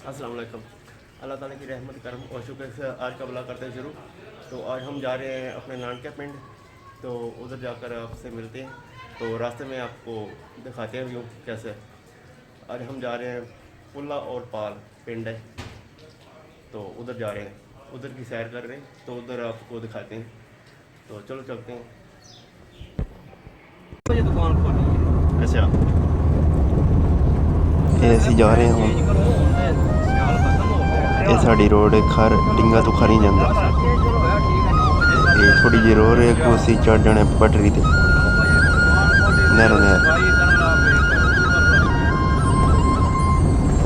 अस्सलाम वालेकुम। अल्लाह ताला की रहमत करम और शुक्र से आज का ब्लॉग करते हैं शुरू। तो आज हम जा रहे हैं अपने नानके पिंड, तो उधर जाकर आपसे मिलते हैं। तो रास्ते में आपको दिखाते हैं व्यू कैसे। आज हम जा रहे हैं पुल्ला और पाल पिंड है, तो उधर जा रहे हैं, उधर की सैर कर रहे हैं, तो उधर आपको दिखाते हैं। तो चलो चलते हैं। दुकान खोली है। अच्छा, ਇਹ ਅਸੀਂ ਜਾ ਰਹੇ ਹਾਂ ਹੁਣ। ਇਹ ਸਾਡੀ ਰੋਡ ਖਰ ਡਿੰਗਾ ਤੋਂ ਖਰੀ ਜਾਂਦਾ। ਇਹ ਥੋੜੀ ਜਿਹੀ ਰੋਡ ਹੈ ਕਿ ਅਸੀਂ ਚੜ੍ਹ ਜਾਣਾ ਪਟਰੀ ਤੇ ਨਹਿਰ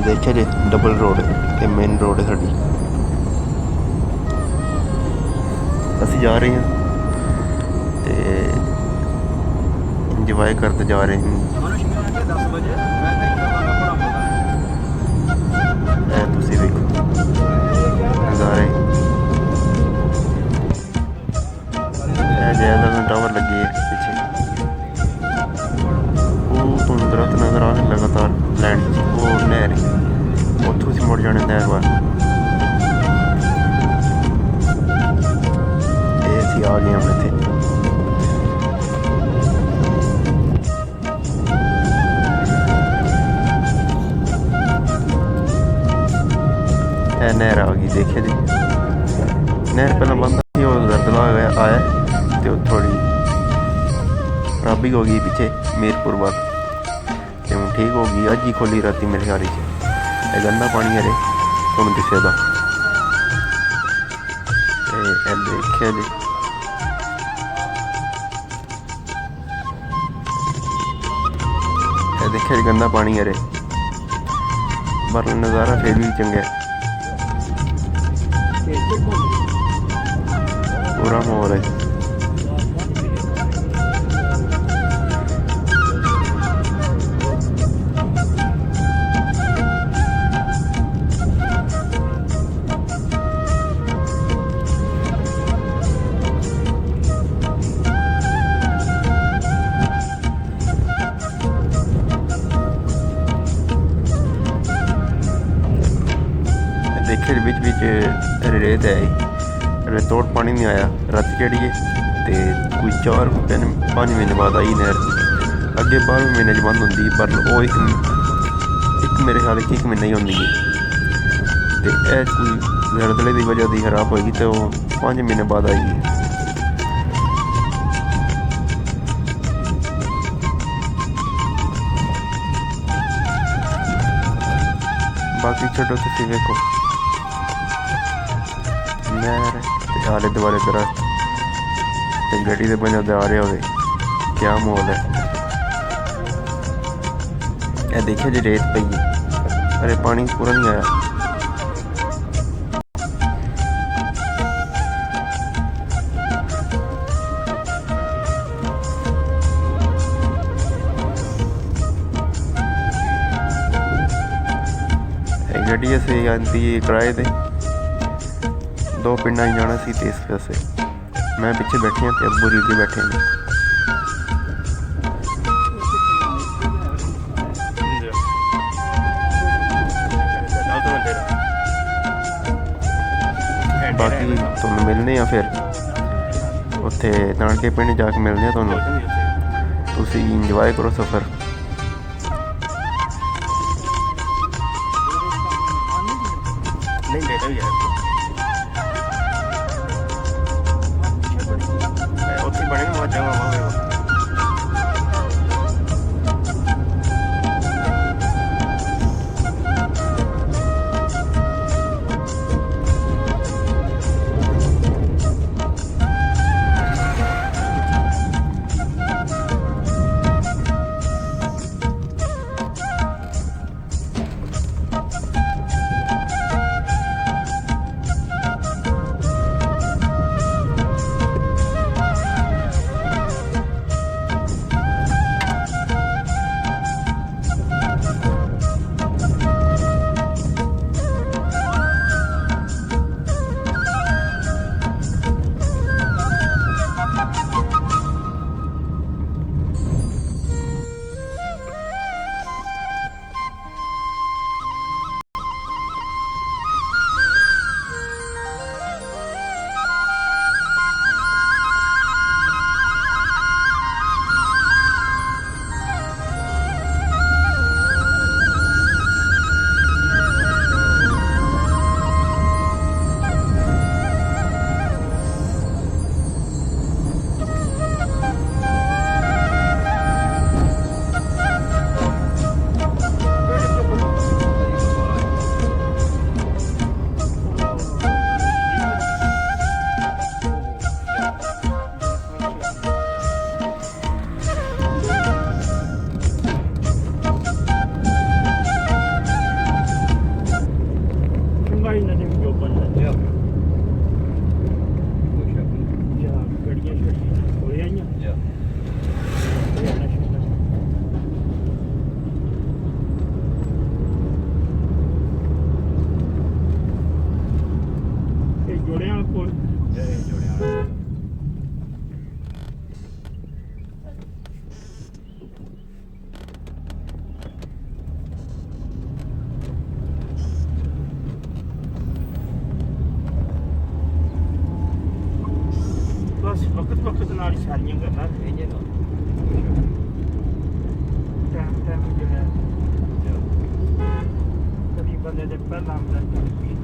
ਦੇਖਿਆ ਜੇ ਡਬਲ ਰੋਡ ਇਹ ਮੇਨ ਰੋਡ ਹੈ ਸਾਡੀ। ਅਸੀਂ ਜਾ ਰਹੇ ਹਾਂ ਤੇ ਇੰਜੋਏ ਕਰਦੇ ਜਾ ਰਹੇ ਹਾਂ। ਤੁਸੀਂ ਵੇਖੋ ਨਜ਼ਾਰੇ। ਇਹ ਜੈਦਾ ਟਾਵਰ ਲੱਗੇ ਪਿੱਛੇ, ਉਹ ਤੁਹਾਨੂੰ ਦਰਖਤ ਨਜ਼ਰ ਆ ਰਹੇ ਲਗਾਤਾਰ ਲੈਂਡ 'ਚ। ਉਹ ਨਹਿਰ ਉੱਥੋਂ ਅਸੀਂ ਮੁੜ ਜਾਣੇ ਨਹਿਰ ਵੱਲ। ਇਹ ਅਸੀਂ ਆ ਗਏ ਹਾਂ ਇੱਥੇ। ਇਹ ਨਹਿਰ ਆ ਗਈ, ਦੇਖਿਆ ਜੀ ਨਹਿਰ ਪਹਿਲਾਂ ਬੰਦ ਸੀ, ਉਹ ਦਰਦਲਾ ਹੋਇਆ ਆਇਆ ਅਤੇ ਉਹ ਥੋੜ੍ਹੀ ਖਰਾਬੀ ਹੋ ਗਈ ਪਿੱਛੇ ਮੀਰਪੁਰ ਵੱਲ, ਅਤੇ ਹੁਣ ਠੀਕ ਹੋ ਗਈ। ਅੱਜ ਹੀ ਖੋਲ੍ਹੀ ਰਾਤੀ ਮੇਰੇ ਖਿਆਲ 'ਚ। ਇਹ ਗੰਦਾ ਪਾਣੀ ਹਰੇ ਤੁਹਾਨੂੰ ਦਿਸੇ ਦਾ। ਅਤੇ ਇਹ ਦੇਖਿਆ ਜੀ ਇਹ ਦੇਖਿਆ ਜੀ ਗੰਦਾ ਪਾਣੀ ਹਰੇ, ਪਰ ਨਜ਼ਾਰਾ ਫਿਰ ਵੀ ਚੰਗਾ। ਪੂਰਾ ਮਾਹੌਲ ਹੈ। ਦੇਖੇ ਵਿੱਚ ਰੇਤ ਹੈ, ਰੇਤੋੜ ਪਾਣੀ ਨਹੀਂ ਆਇਆ ਰਾਤ ਚੜ੍ਹੀਏ ਅਤੇ ਕੋਈ 4-5 ਮਹੀਨੇ ਬਾਅਦ ਆਈ ਨਹਿਰ। ਅੱਗੇ 12 ਮਹੀਨੇ 'ਚ ਬੰਦ ਹੁੰਦੀ, ਪਰ ਉਹ ਇੱਕ ਮੇਰੇ ਖਿਆਲ 'ਚ 1 ਮਹੀਨਾ ਹੀ ਹੁੰਦੀ ਹੈ। ਅਤੇ ਇਹ ਕੋਈ ਜ਼ਲਜ਼ਲੇ ਦੀ ਵਜ੍ਹਾ ਦੀ ਖਰਾਬ ਹੋਏਗੀ ਅਤੇ ਉਹ 5 ਮਹੀਨੇ ਬਾਅਦ ਆਏਗੀ। ਬਾਕੀ ਛੱਡੋ, ਤੁਸੀਂ ਵੇਖੋ ਨਹਿਰ ਅਤੇ ਆਲੇ ਦੁਆਲੇ ਦਰਖਤ ਅਤੇ ਗੱਡੀ ਦੇ ਬੰਦੇ ਆ ਰਹੇ ਹੋਵੇ, ਕਿਆ ਮਾਹੌਲ ਹੈ। ਇਹ ਦੇਖਿਆ ਜੀ ਰੇਤ ਪਈ ਹੈ, ਅਰੇ ਪਾਣੀ ਪੂਰਾ ਨਹੀਂ ਆਇਆ। ਇਹ ਗੱਡੀ ਅਸੀਂ ਆਉਂਦੀ ਕਿਰਾਏ 'ਤੇ 2 ਪਿੰਡਾਂ 'ਚ ਜਾਣਾ ਸੀ, ਅਤੇ ਇਸ ਪਾਸੇ ਮੈਂ ਪਿੱਛੇ ਬੈਠੇ ਹਾਂ ਅਤੇ ਅੱਬੂ ਜੀ ਅੱਗੇ ਬੈਠੇ ਨੇ। ਬਾਕੀ ਤੁਹਾਨੂੰ ਮਿਲਦੇ ਹਾਂ ਫਿਰ ਉੱਥੇ ਨਾਨਕੇ ਪਿੰਡ ਜਾ ਕੇ ਮਿਲਦੇ ਹਾਂ ਤੁਹਾਨੂੰ। ਤੁਸੀਂ ਇੰਜੋਏ ਕਰੋ ਸਫ਼ਰ। नहीं बेटा भी है उत्थे बने मौजा मामा। ਸਾਰੀਆਂ ਗੱਲਾਂ ਇੰਜਨ ਦਾ ਟਾਈਮ ਜਿਹੜਾ ਕਦੀ ਬੰਦੇ ਦੇ ਪਹਿਲਾਂ ਹੁੰਦਾ ਕਦੀ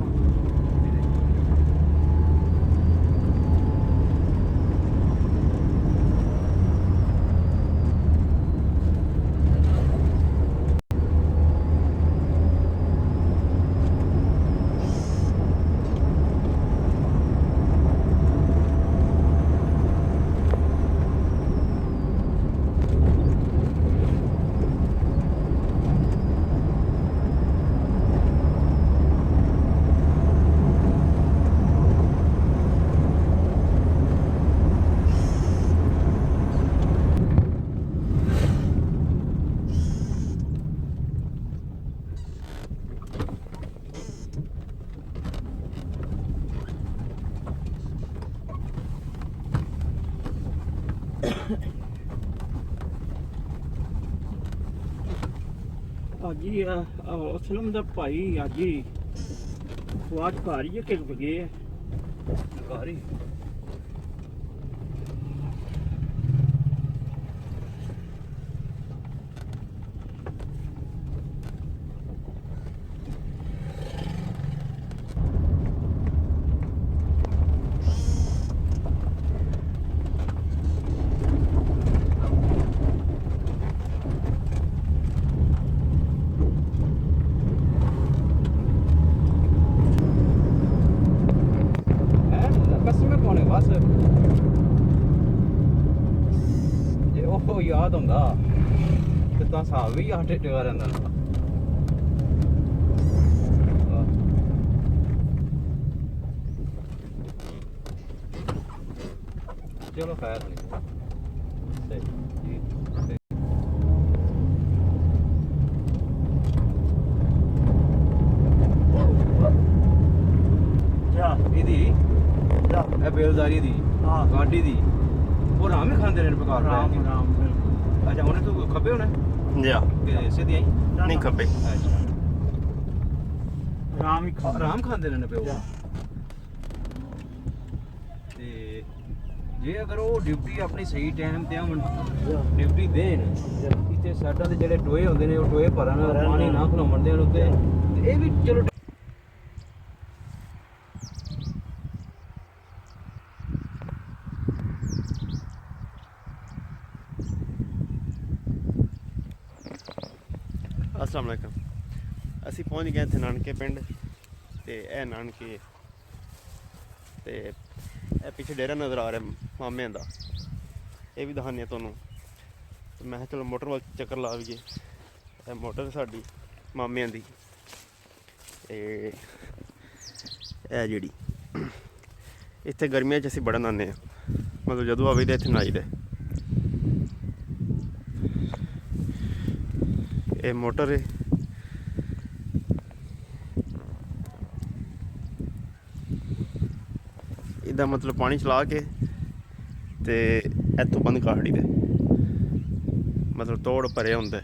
ਅੱਜ ਹੀ ਅਸਲਮ ਦਾ ਭਾਈ ਅੱਜ ਹੀ ਵਾਟ ਕਰ ਰਹੀ ਹੈ ਕਿ ਬਗੇ ਘਰ ਹੀ ਕਸਮੇ ਪਾਉਣੇ ਬਸ ਜੇ ਉਹ ਯਾਦ ਹੁੰਦਾ ਤੇ ਤਾਂ ਹਿਸਾਬ ਵੀ ਆਟੇ ਟਿਕਾ ਰਹਿੰਦਾ ਚਲੋ ਖੈਰ ਨਹੀਂ ਸਹੀ ਜੀ ਜਾ ਇਹਦੀ ਜਾ ਇਹ ਬੇਲਦਾਰੀ ਦੀ ਹਾਂ ਗਾਡੀ ਦੀ ਉਹ ਰਾਮ ਹੀ ਖਾਂਦੇ ਨੇ ਪਕਾਰ ਰਾਮ ਪੈ ਰਾਮ ਅੱਛਾ ਉਹਨੇ ਤੂੰ ਖੱਬੇ ਹੋਣਾ ਜਾ ਕਿ ਸਿੱਧੀ ਆਈ ਨਹੀਂ ਖੱਬੇ ਅੱਛਾ ਰਾਮ ਹੀ ਖਾ ਰਾਮ ਖਾਂਦੇ ਨੇ ਪਿਓ ਜਾ। ਤੇ ਜੇ ਅਗਰ ਉਹ ਡਿਊਟੀ ਆਪਣੀ ਸਹੀ ਟਾਈਮ ਤੇ ਆਉਣ ਜਾ ਡਿਊਟੀ ਦੇਣ ਇੱਥੇ ਸਾਡਾ ਦੇ ਜਿਹੜੇ ਟੋਏ ਹੁੰਦੇ ਨੇ ਉਹ ਟੋਏ ਭਰਨ ਪਾਣੀ ਨਾ ਖਲਾਉਣ ਦੇਣ ਉੱਤੇ ਤੇ ਇਹ ਵੀ ਚਲੋ अस्सलाम वालेकुम ਅਸੀਂ ਪਹੁੰਚ ਗਏ ਇੱਥੇ ਨਾਨਕੇ ਪਿੰਡ ਤੇ ਇਹ ਨਾਨਕੇ ਤੇ ਇਹ ਪਿੱਛੇ ਡੇਰਾ ਨਜ਼ਰ ਆ ਰਿਹਾ ਮਾਮਿਆਂ ਦਾ ਇਹ ਵੀ ਦਿਖਾਉਂਦੇ ਤੁਹਾਨੂੰ ਤੇ ਮੈਂ ਕਿਹਾ ਚਲੋ ਮੋਟਰ ਵੱਲ ਚੱਕਰ ਲਾ ਲਈਏ ਇਹ ਮੋਟਰ ਸਾਡੀ ਮਾਮਿਆਂ ਦੀ ਤੇ ਇਹ ਜਿਹੜੀ ਇੱਥੇ ਗਰਮੀਆਂ 'ਚ ਅਸੀਂ ਬੜਾ ਨਹਾਉਂਦੇ ਹਾਂ ਮਤਲਬ ਜਦੋਂ ਆਵੇ ਤਾਂ ਇੱਥੇ ਨਹਾਈਦਾ ਇਹ ਮੋਟਰ ਹੈ ਇਹਦਾ ਮਤਲਬ ਪਾਣੀ ਚਲਾ ਕੇ ਤੇ ਇੱਥੋਂ ਬੰਦ ਕਰ ਦਈਦਾ ਮਤਲਬ ਤੋੜ ਭਰੇ ਹੁੰਦੇ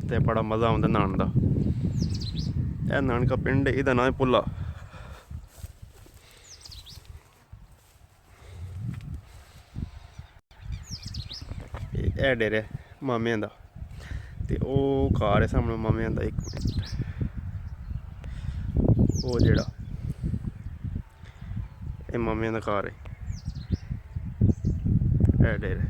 ਤੇ ਬੜਾ ਮਜ਼ਾ ਆਉਂਦਾ ਨਹਾਉਣ ਦਾ ਇਹ ਨਾਨਕਾ ਪਿੰਡ ਇਹਦਾ ਨਾਂ ਹੈ ਪੁੱਲਾ ਇਹ ਡੇਰਾ ਮਾਮਿਆਂ ਦਾ ਤੇ ਉਹ ਘਰ ਹੈ ਸਾਹਮਣੇ ਮਾਮਿਆਂ ਦਾ ਇੱਕ ਮਿੰਟ ਉਹ ਜਿਹੜਾ ਇਹ ਮਾਮਿਆਂ ਦਾ ਘਰ ਹੈ ਇਹ ਡੇਰਾ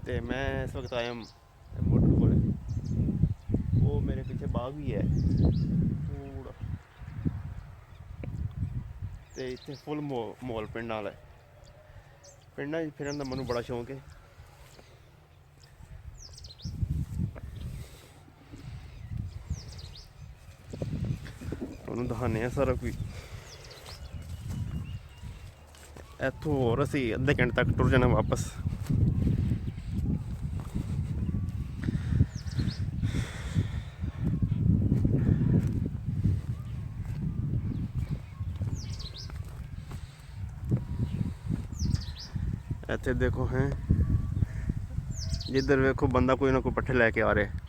ਤੇ ਮੈਂ ਇਸ ਵਕਤ ਆਇਆ ਮੋਟਰ ਕੋਲ ਉਹ ਮੇਰੇ ਪਿੱਛੇ ਬਾਗ ਵੀ ਹੈ ਪੂਰਾ ਤੇ ਇੱਥੇ ਫੁੱਲ ਮਾਹੌਲ ਪਿੰਡਾਂ ਵਾਲਾ ਪਿੰਡਾਂ 'ਚ ਫਿਰਨ ਦਾ ਮੈਨੂੰ ਬੜਾ ਸ਼ੌਂਕ ਹੈ ਤੁਹਾਨੂੰ ਦਿਖਾਉਂਦੇ ਹਾਂ ਸਾਰਾ ਕੁਝ ਇੱਥੋਂ ਹੋਰ ਅਸੀਂ ਅੱਧੇ ਘੰਟੇ ਤੱਕ ਟੁਰ ਜਾਣਾ ਵਾਪਸ ਇੱਥੇ ਦੇਖੋ ਹੈ ਜਿੱਧਰ ਵੇਖੋ ਬੰਦਾ ਕੋਈ ਨਾ ਕੋਈ ਪੱਠੇ ਲੈ ਕੇ ਆ ਰਿਹਾ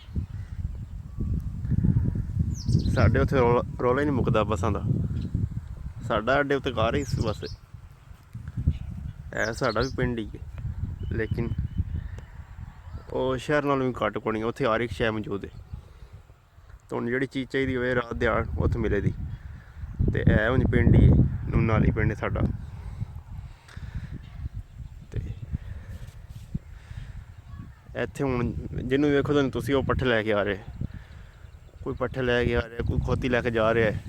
ਸਾਡੇ ਉੱਥੇ ਰੌਲਾ ਹੀ ਨਹੀਂ ਮੁੱਕਦਾ ਬੱਸਾਂ ਦਾ ਸਾਡਾ ਅੱਡੇ ਉੱਤੇ ਕਾਰ ਹੀ ਇਸ ਪਾਸੇ ਹੈ ਸਾਡਾ ਵੀ ਪਿੰਡ ਹੀ ਹੈ, ਲੇਕਿਨ ਉਹ ਸ਼ਹਿਰ ਨਾਲੋਂ ਵੀ ਘੱਟ ਕੋਣੀ, ਉੱਥੇ ਹਰ ਇੱਕ ਸ਼ੈ ਮੌਜੂਦ ਹੈ। ਤੁਹਾਨੂੰ ਜਿਹੜੀ ਚੀਜ਼ ਚਾਹੀਦੀ ਹੋਵੇ ਰਾਤ ਦਿਹਾੜ ਉੱਥੇ ਮਿਲੇਗੀ। ਤੇ ਇਹ ਉਂਝ ਪਿੰਡ ਹੀ ਹੈ, ਨੂਨਾ ਵਾਲੀ ਪਿੰਡ ਸਾਡਾ। ਤੇ ਇੱਥੇ ਹੁਣ ਜਿਹਨੂੰ ਵੇਖੋ ਤੁਹਾਨੂੰ ਤੁਸੀਂ ਉਹ ਪੱਠੇ ਲੈ ਕੇ ਆ ਰਹੇ, ਕੋਈ ਪੱਠੇ ਲੈ ਕੇ ਆ ਰਿਹਾ, ਕੋਈ ਖੋਤੀ ਲੈ ਕੇ ਜਾ ਰਿਹਾ ਹੈ।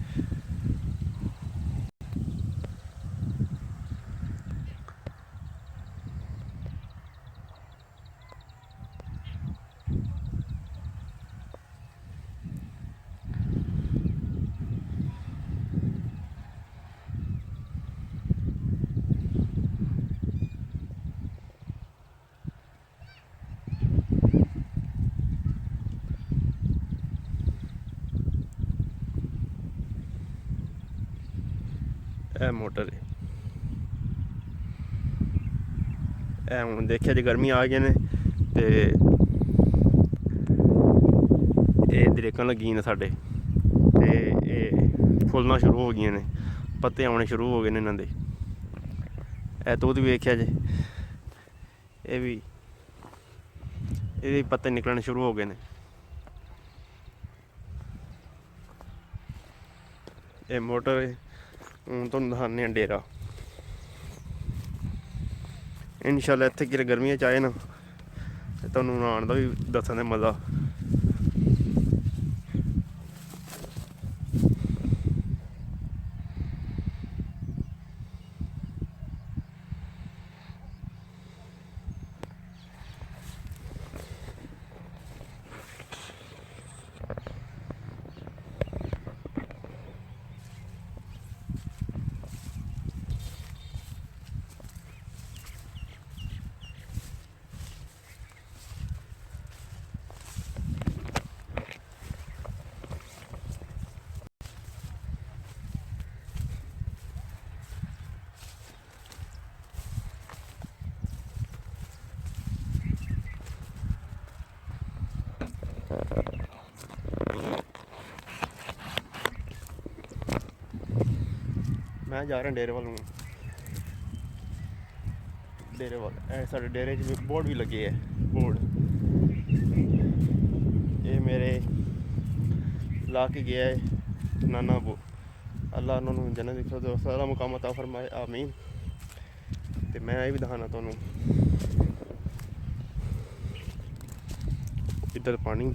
ਇਹ ਮੋਟਰ ਹੈ। ਇਹ ਹੁਣ ਦੇਖਿਆ ਜੀ ਗਰਮੀ ਆ ਗਈਆਂ ਨੇ ਤੇ ਇਹ ਦਰੇਕਾਂ ਲੱਗੀਆਂ ਨੇ ਸਾਡੇ, ਤੇ ਇਹ ਫੁੱਲਣਾ ਸ਼ੁਰੂ ਹੋ ਗਈਆਂ ਨੇ, ਪੱਤੇ ਆਉਣੇ ਸ਼ੁਰੂ ਹੋ ਗਏ ਨੇ ਇਹਨਾਂ ਦੇ। ਇਹ ਤੋਤ ਵੀ ਵੇਖਿਆ ਜੇ, ਇਹਦੇ ਪੱਤੇ ਨਿਕਲਣੇ ਸ਼ੁਰੂ ਹੋ ਗਏ ਨੇ। ਇਹ ਮੋਟਰ ਹੈ। ਹੁਣ ਤੁਹਾਨੂੰ ਦਿਖਾਉਂਦੇ ਹਾਂ ਡੇਰਾ। ਇਨਸ਼ਾਅੱਲਾ ਇੱਥੇ ਕਿਤੇ ਗਰਮੀਆਂ 'ਚ ਆਏ ਨਾ ਤੇ ਤੁਹਾਨੂੰ ਨਹਾਉਣ ਦਾ ਵੀ ਦੱਸਣ ਦਾ ਮਜ਼ਾ। ਮੈਂ ਜਾ ਰਿਹਾ ਡੇਰੇ ਵੱਲ ਨੂੰ। ਡੇਰੇ ਵੱਲ ਇਹ ਸਾਡੇ ਡੇਰੇ 'ਚ ਬੋਰਡ ਵੀ ਲੱਗੇ ਹੈ। ਬੋਰਡ ਇਹ ਮੇਰੇ ਲਾ ਕੇ ਗਿਆ ਹੈ ਨਾਨਾ ਅਬੂ। ਅੱਲਾ ਉਹਨਾਂ ਨੂੰ ਜੰਨਤ ਵਿੱਚ ਸਾਰਾ ਮੁਕਾਮ ਅਤਾ ਫਰਮਾਏ, ਆਮੀਨ। ਤੇ ਮੈਂ ਇਹ ਵੀ ਦਿਖਾਣਾ ਤੁਹਾਨੂੰ, ਇੱਧਰ ਪਾਣੀ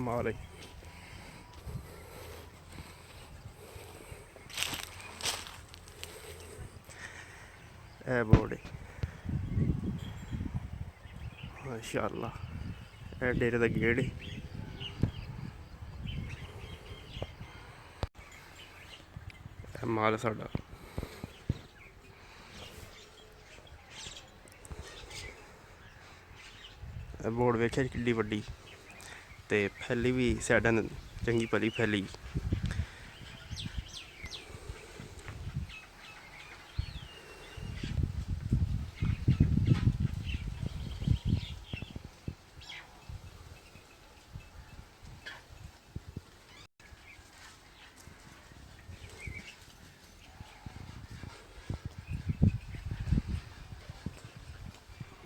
ਮਾਰੇ। ਇਹ ਬੋਰਡ ਮਾਸ਼ਾਅੱਲਾ, ਇਹ ਡੇਰੇ ਦਾ ਗੇੜ ਹੈ। ਇਹ ਮਾਲ ਸਾਡਾ। ਇਹ ਬੋਰਡ ਵੇਖਿਆ ਕਿੱਡੀ ਵੱਡੀ, ਤੇ ਫੈਲੀ ਵੀ ਸਾਈਡਾਂ ਚੰਗੀ ਭਲੀ ਫੈਲੀ।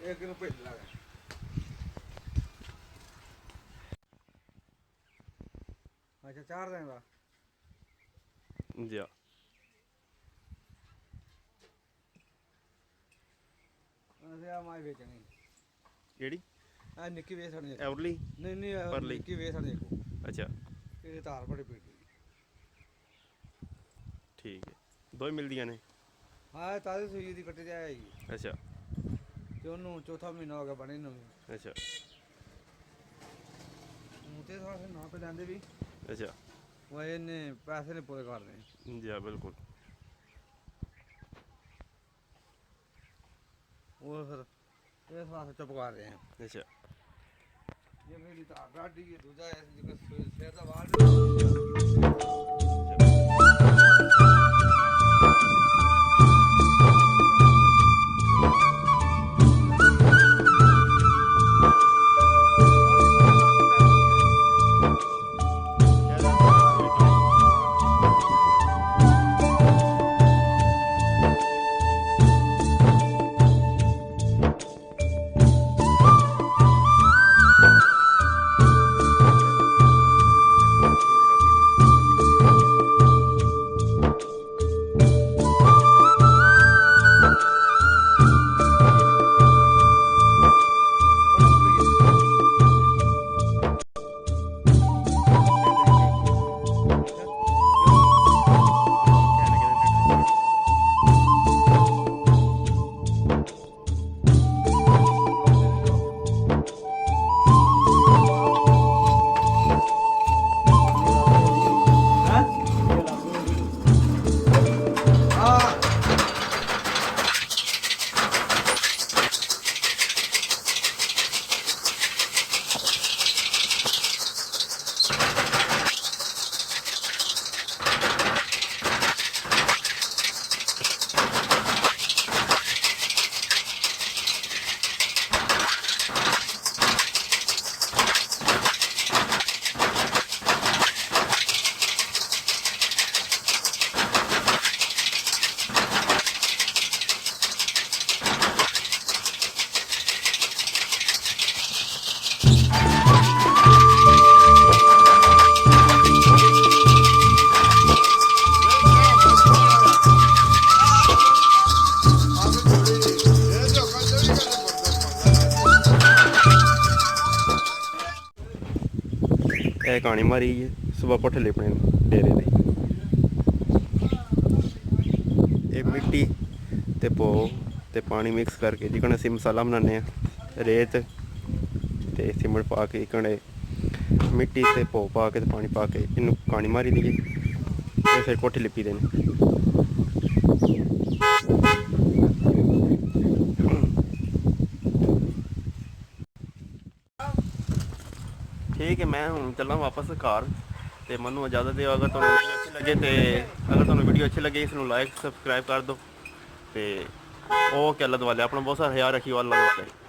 एक रुपये लगा। अच्छा 4 दिन का ਜਾ ਅਸੀਂ ਆ ਮਾਈ ਵੇਚਣੀ। ਕਿਹੜੀ ਆ ਨਿੱਕੀ ਵੇਚ ਛੱਡ ਦੇ। ਐਵਰਲੀ? ਨਹੀਂ ਨਹੀਂ ਪਰਲੀ। ਨਿੱਕੀ ਵੇਚ ਛੱਡ ਦੇਖੋ। ਅੱਛਾ ਇਹਦੇ ਧਾਰ ਬੜੇ ਪੀੜੀ। ਠੀਕ ਹੈ, ਦੋ ਹੀ ਮਿਲਦੀਆਂ ਨੇ। ਹਾਂ ਤਾਜ਼ੀ ਸੂਈ ਦੀ ਕੱਟੀ ਤੇ ਆਈ। ਅੱਛਾ ਤੇ ਉਹਨੂੰ ਚੌਥਾ ਮਹੀਨਾ ਹੋ ਗਿਆ ਬਣੇ ਨੂੰ। ਅੱਛਾ ਮੂਤੇ ਥੋੜਾ ਸੇ ਨਾ ਪੇ ਲੈਂਦੇ ਵੀ। ਅੱਛਾ ਉਹ ਇਹਨੇ ਪੈਸੇ ਨੇ ਪੂਰੇ ਕਰਨੇ। ਜੀ ਬਿਲਕੁਲ। ਉਹ ਫਿਰ ਇਸ ਵਾਸਤੇ ਚੁੱਪ ਕਰ ਰਹੇ ਆ। ਅੱਛਾ ਇਹ ਮੇਰੀ ਤਾਂ ਡਾਡੀ ਹੈ, ਦੂਜਾ ਜਿਹੜਾ ਸਿਰ ਦਾ ਵਾਲ ਇਹ ਕਹਾਣੀ ਮਾਰੀ ਹੈ ਸੁਬਾ ਕੋਠੇ ਲਿਪਣੇ ਡੇਰੇ ਦੇ। ਇਹ ਮਿੱਟੀ ਤੇ ਪੋ ਤੇ ਪਾਣੀ ਮਿਕਸ ਕਰਕੇ ਜਿਕਣ ਅਸੀਂ ਮਸਾਲਾ ਬਣਾਉਂਦੇ ਹਾਂ, ਰੇਤ ਤੇ ਸੀਮਟ ਪਾ ਕੇ ਇਕਣੇ ਮਿੱਟੀ ਤੇ ਪੋ ਪਾ ਕੇ ਤੇ ਪਾਣੀ ਪਾ ਕੇ ਇਹਨੂੰ ਕਹਾਣੀ ਮਾਰੀ ਦੀ ਤੇ ਫਿਰ ਕੋਠੇ ਲਿਪੀ ਦੇ ਨੇ। ठीक है, मैं हूँ चलना वापस घर तो मनु इजाज़त दो। अगर तुम वीडियो अच्छी लगे तो वीडियो अच्छी लगे इसमें लाइक सबसक्राइब कर दो। तो ओके, अल्लाह दुआले अपना बहुत सारा ख्याल रखियो। अल्लाह दुआले।